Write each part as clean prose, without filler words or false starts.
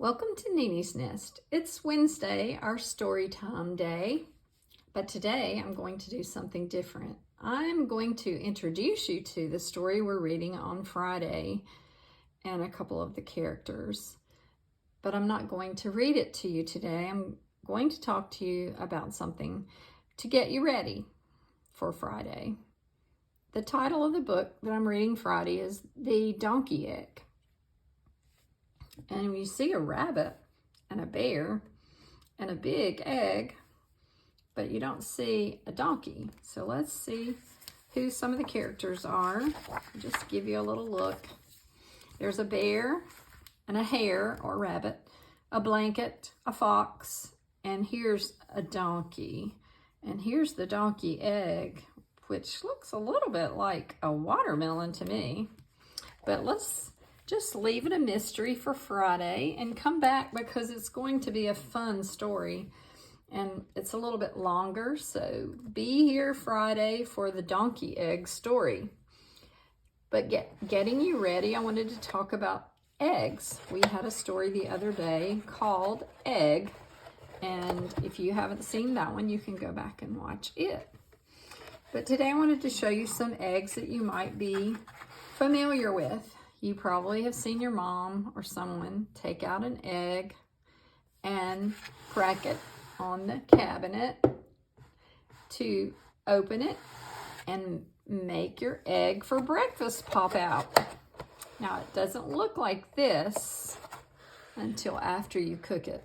Welcome to Nini's Nest. It's Wednesday, our story time day, but today I'm going to do something different. I'm going to introduce you to the story we're reading on Friday and a couple of the characters, but I'm not going to read it to you today. I'm going to talk to you about something to get you ready for Friday. The title of the book that I'm reading Friday is The Donkey Egg. And when you see a rabbit and a bear and a big egg, but you don't see a donkey. So let's see who some of the characters are. Just give you a little look. There's a bear and a hare or rabbit, a blanket, a fox, and here's a donkey. And here's the donkey egg, which looks a little bit like a watermelon to me. But let's just leave it a mystery for Friday and come back because it's going to be a fun story. And it's a little bit longer, so be here Friday for the donkey egg story. But getting you ready, I wanted to talk about eggs. We had a story the other day called Egg. And if you haven't seen that one, you can go back and watch it. But today I wanted to show you some eggs that you might be familiar with. You probably have seen your mom or someone take out an egg and crack it on the cabinet to open it and make your egg for breakfast pop out. Now, it doesn't look like this until after you cook it.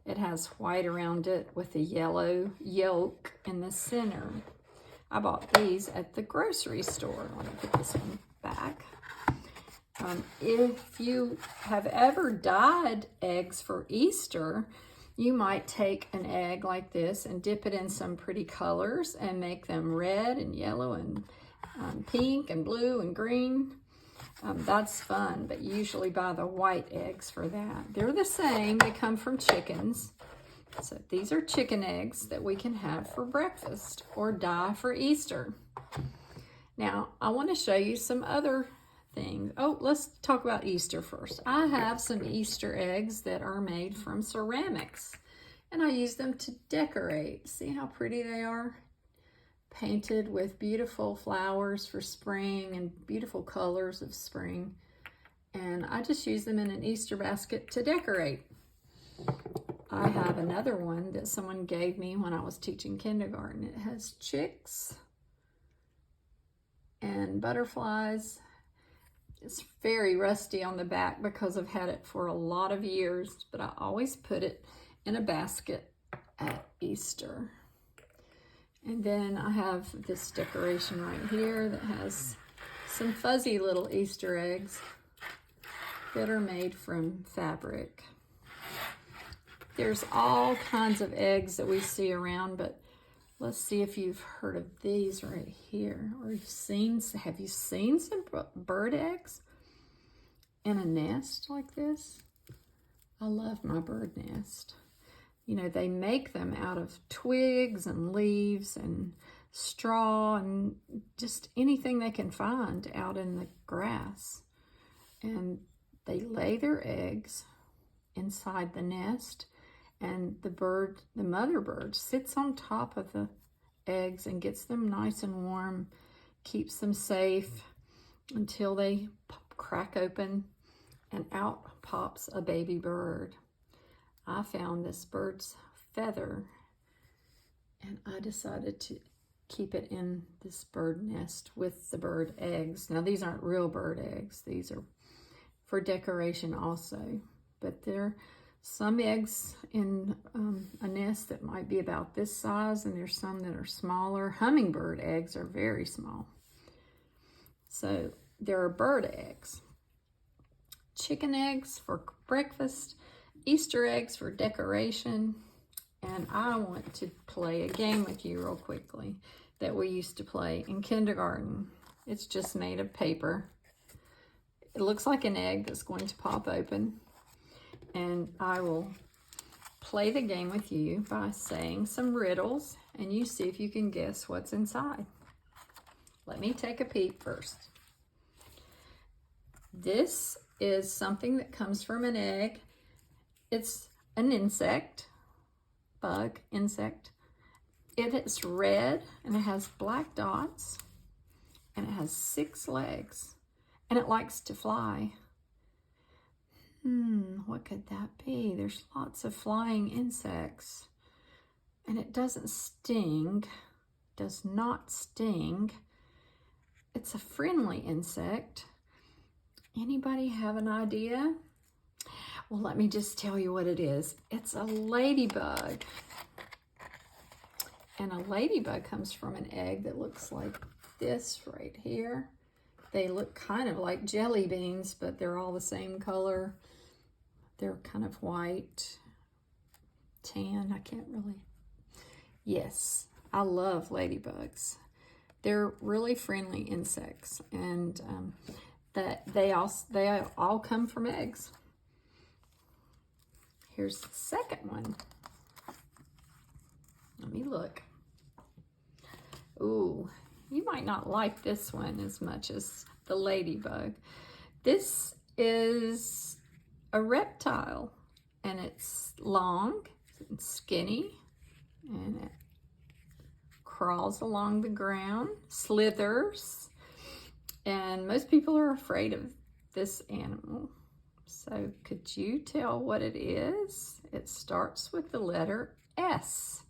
It has white around it with a yellow yolk in the center. I bought these at the grocery store. Let me put this one back. If you have ever dyed eggs for Easter, you might take an egg like this and dip it in some pretty colors and make them red and yellow and pink and blue and green. That's fun, but you usually buy the white eggs for that. They're the same. They come from chickens. So these are chicken eggs that we can have for breakfast or dye for Easter. Now, I want to show you some other things. Oh, let's talk about Easter first. I have some Easter eggs that are made from ceramics, and I use them to decorate. See how pretty they are? Painted with beautiful flowers for spring and beautiful colors of spring. And I just use them in an Easter basket to decorate. I have another one that someone gave me when I was teaching kindergarten. It has chicks and butterflies. It's very rusty on the back because I've had it for a lot of years, but I always put it in a basket at Easter. And then I have this decoration right here that has some fuzzy little Easter eggs that are made from fabric. There's all kinds of eggs that we see around, but let's see if you've heard of these right here, or have you seen some bird eggs in a nest like this? I love my bird nest. You know, they make them out of twigs and leaves and straw and just anything they can find out in the grass. And they lay their eggs inside the nest, and the mother bird sits on top of the eggs and gets them nice and warm, keeps them safe until they crack open and out pops a baby bird. I found this bird's feather and I decided to keep it in this bird nest with the bird eggs. Now, these aren't real bird eggs. These are for decoration also, but they're some eggs in a nest that might be about this size, and there's some that are smaller. Hummingbird eggs are very small. So there are bird eggs, chicken eggs for breakfast, Easter eggs for decoration, and I want to play a game with you real quickly that we used to play in kindergarten. It's just made of paper. It looks like an egg that's going to pop open. And I will play the game with you by saying some riddles, and you see if you can guess what's inside. Let me take a peek first. This is something that comes from an egg It's an insect, bug, insect. It is red and it has black dots and it has 6 legs and it likes to fly. What could that be? There's lots of flying insects and it doesn't sting, does not sting. It's a friendly insect. Anybody have an idea? Well, let me just tell you what it is. It's a ladybug. And a ladybug comes from an egg that looks like this right here. They look kind of like jelly beans, but they're all the same color. They're kind of white, tan, I can't really. Yes, I love ladybugs. They're really friendly insects, and they all come from eggs. Here's the second one. Let me look. Ooh, you might not like this one as much as the ladybug. This is a reptile, and it's long and skinny, and it crawls along the ground, slithers, and most people are afraid of this animal. So could you tell what it is? It starts with the letter S.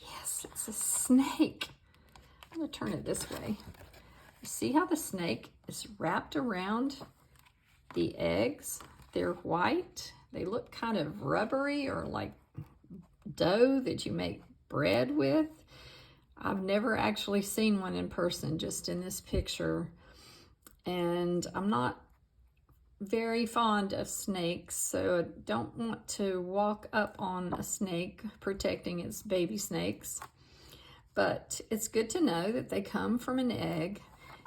Yes, it's a snake. I'm going to turn it this way. See how the snake is wrapped around the eggs? They're white. They look kind of rubbery or like dough that you make bread with. I've never actually seen one in person, just in this picture. And I'm not very fond of snakes, so I don't want to walk up on a snake protecting its baby snakes. But it's good to know that they come from an egg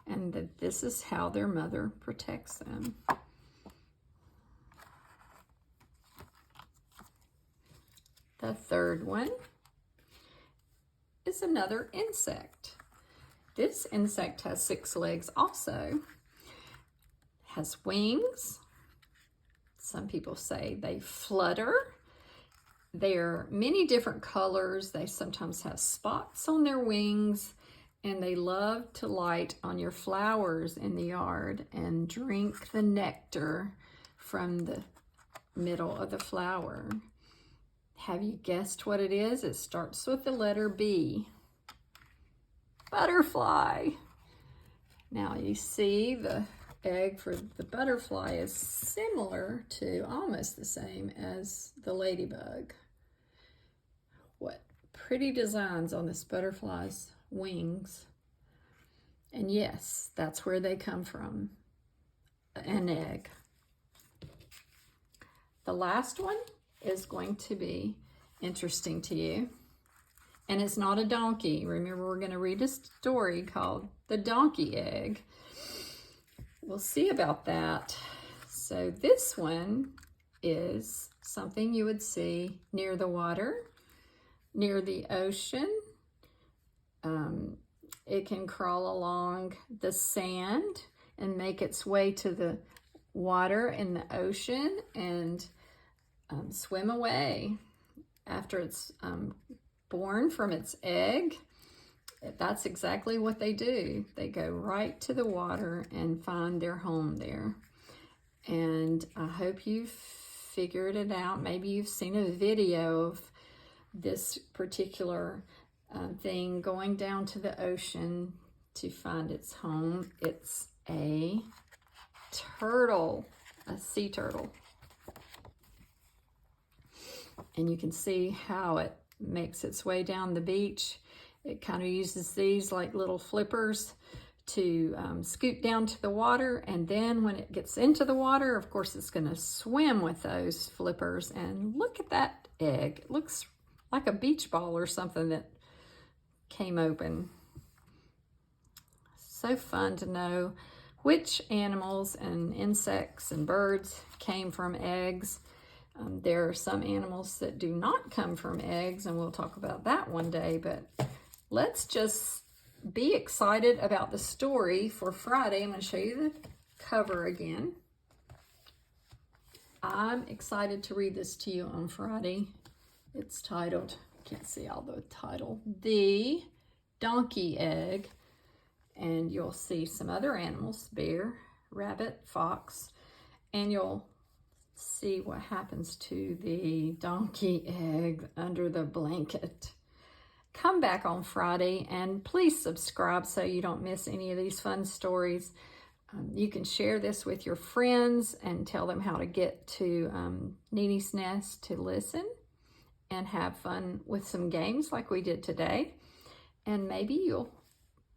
and that this is how their mother protects them. The third one is another insect. This insect has 6 legs also. Has wings. Some people say they flutter. They're many different colors. They sometimes have spots on their wings, and they love to light on your flowers in the yard and drink the nectar from the middle of the flower. Have you guessed what it is? It starts with the letter B. Butterfly. Now you see the egg for the butterfly is similar to, almost the same as the ladybug. What pretty designs on this butterfly's wings. And yes, that's where they come from, an egg. The last one is going to be interesting to you. And it's not a donkey. Remember, we're going to read a story called The Donkey Egg. We'll see about that. So this one is something you would see near the water, near the ocean. It can crawl along the sand and make its way to the water in the ocean and swim away after it's born from its egg. That's exactly what they do. They go right to the water and find their home there. And I hope you've figured it out. Maybe you've seen a video of this particular thing going down to the ocean to find its home. It's a turtle, a sea turtle. And you can see how it makes its way down the beach. It kind of uses these like little flippers to scoot down to the water, and then when it gets into the water, of course, it's going to swim with those flippers. And look at that egg. It looks like a beach ball or something that came open. So fun to know which animals and insects and birds came from eggs. There are some animals that do not come from eggs, and we'll talk about that one day, but let's just be excited about the story for Friday. I'm going to show you the cover again. I'm excited to read this to you on Friday. It's titled, can't see all the title, The Donkey Egg. And you'll see some other animals, bear, rabbit, fox, and you'll see what happens to the donkey egg under the blanket. Come back on Friday and please subscribe so you don't miss any of these fun stories. You can share this with your friends and tell them how to get to Nene's Nest to listen and have fun with some games like we did today. And maybe you'll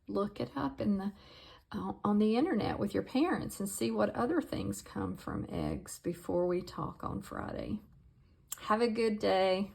look it up on the internet with your parents and see what other things come from eggs before we talk on Friday. Have a good day.